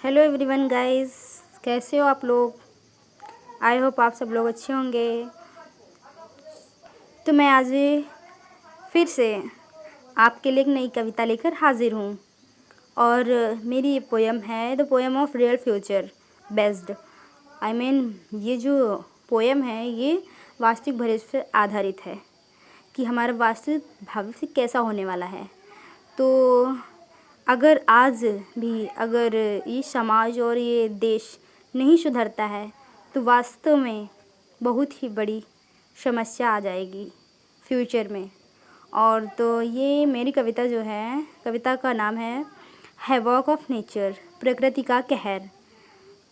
Hello everyone guys, कैसे हो आप लोग। आई होप आप सब लोग अच्छे होंगे। तो मैं आज फिर से आपके लिए एक नई कविता लेकर हाजिर हूँ और मेरी ये पोयम है the poem of real future based. ये जो पोयम है ये वास्तविक भविष्य पर आधारित है कि हमारा वास्तविक भविष्य कैसा होने वाला है। तो अगर आज भी अगर ये समाज और ये देश नहीं सुधरता है तो वास्तव में बहुत ही बड़ी समस्या आ जाएगी फ्यूचर में। और तो ये मेरी कविता जो है, कविता का नाम है हैवॉक ऑफ नेचर, प्रकृति का कहर।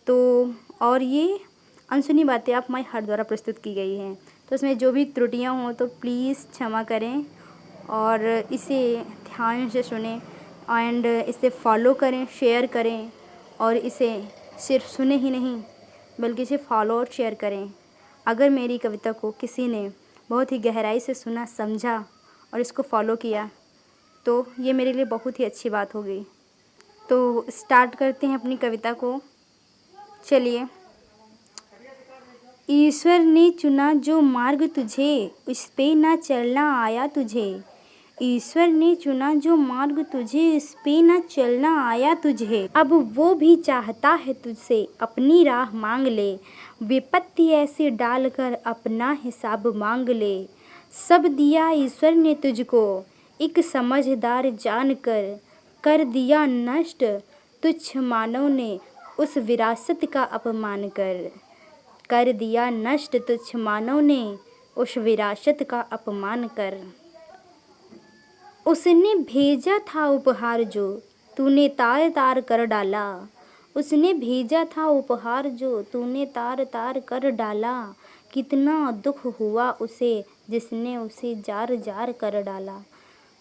तो और ये अनसुनी बातें आप माई हार्ट द्वारा प्रस्तुत की गई हैं। तो इसमें जो भी त्रुटियां हों तो प्लीज़ क्षमा करें और इसे ध्यान से सुनें एंड इसे फॉलो करें, शेयर करें और इसे सिर्फ सुने ही नहीं बल्कि इसे फॉलो और शेयर करें। अगर मेरी कविता को किसी ने बहुत ही गहराई से सुना, समझा और इसको फॉलो किया तो ये मेरे लिए बहुत ही अच्छी बात होगी। तो स्टार्ट करते हैं अपनी कविता को। चलिए। ईश्वर ने चुना जो मार्ग तुझे, उस पे ना चलना आया तुझे। ईश्वर ने चुना जो मार्ग तुझे, उस पे ना चलना आया तुझे। अब वो भी चाहता है तुझसे अपनी राह मांग ले, विपत्ति ऐसे डालकर अपना हिसाब मांग ले। सब दिया ईश्वर ने तुझको एक समझदार जानकर, कर दिया नष्ट तुच्छ मानव ने उस विरासत का अपमान कर दिया नष्ट तुच्छ मानव ने उस विरासत का अपमान कर। उसने भेजा था उपहार जो तूने तार तार कर डाला। उसने भेजा था उपहार जो तूने तार तार कर डाला। कितना दुख हुआ उसे जिसने उसे जार जार कर डाला।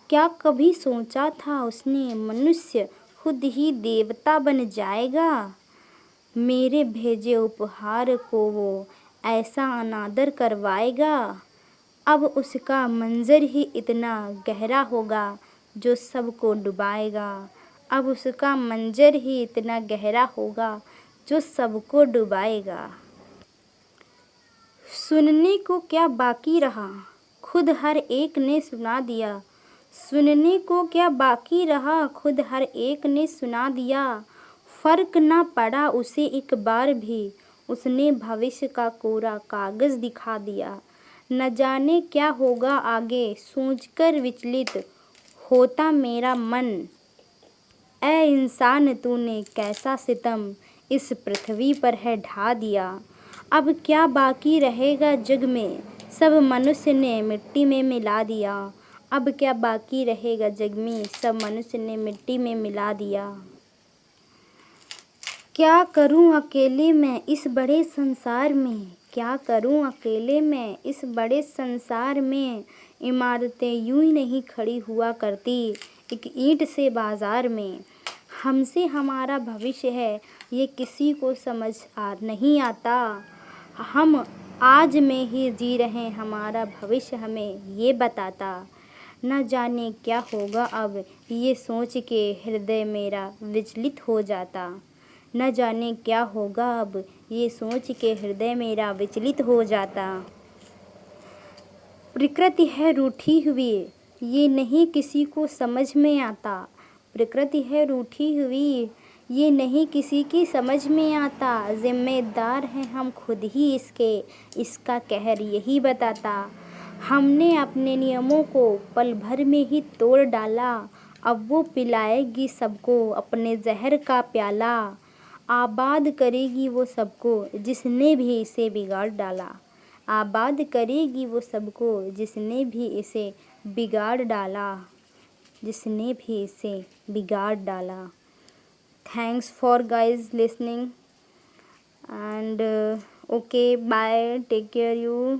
क्या कभी सोचा था उसने मनुष्य खुद ही देवता बन जाएगा। मेरे भेजे उपहार को वो ऐसा अनादर करवाएगा। अब उसका मंजर ही इतना गहरा होगा जो सबको डुबाएगा। अब उसका मंजर ही इतना गहरा होगा जो सबको डुबाएगा। सुनने को क्या बाकी रहा खुद हर एक ने सुना दिया। सुनने को क्या बाकी रहा खुद हर एक ने सुना दिया। फर्क ना पड़ा उसे एक बार भी, उसने भविष्य का कोरा कागज दिखा दिया। न जाने क्या होगा आगे सोचकर विचलित होता मेरा मन। ऐ इंसान तूने कैसा सितम इस पृथ्वी पर है ढा दिया। अब क्या बाकी रहेगा जग में सब मनुष्य ने मिट्टी में मिला दिया। अब क्या बाकी रहेगा जग में सब मनुष्य ने मिट्टी में मिला दिया। क्या करूं अकेले मैं इस बड़े संसार में। क्या करूं अकेले मैं इस बड़े संसार में। इमारतें यूं ही नहीं खड़ी हुआ करती एक ईंट से बाजार में। हमसे हमारा भविष्य है ये किसी को समझ नहीं आता। हम आज में ही जी रहे हमारा भविष्य हमें ये बताता। न जाने क्या होगा अब ये सोच के हृदय मेरा विचलित हो जाता। न जाने क्या होगा अब ये सोच के हृदय मेरा विचलित हो जाता। प्रकृति है रूठी हुई ये नहीं किसी को समझ में आता। प्रकृति है रूठी हुई ये नहीं किसी की समझ में आता। जिम्मेदार हैं हम खुद ही इसके, इसका कहर यही बताता। हमने अपने नियमों को पल भर में ही तोड़ डाला। अब वो पिलाएगी सबको अपने जहर का प्याला। आबाद करेगी वो सबको जिसने भी इसे बिगाड़ डाला। आबाद करेगी वो सबको जिसने भी इसे बिगाड़ डाला। जिसने भी इसे बिगाड़ डाला। Thanks for guys listening and okay bye, take care you.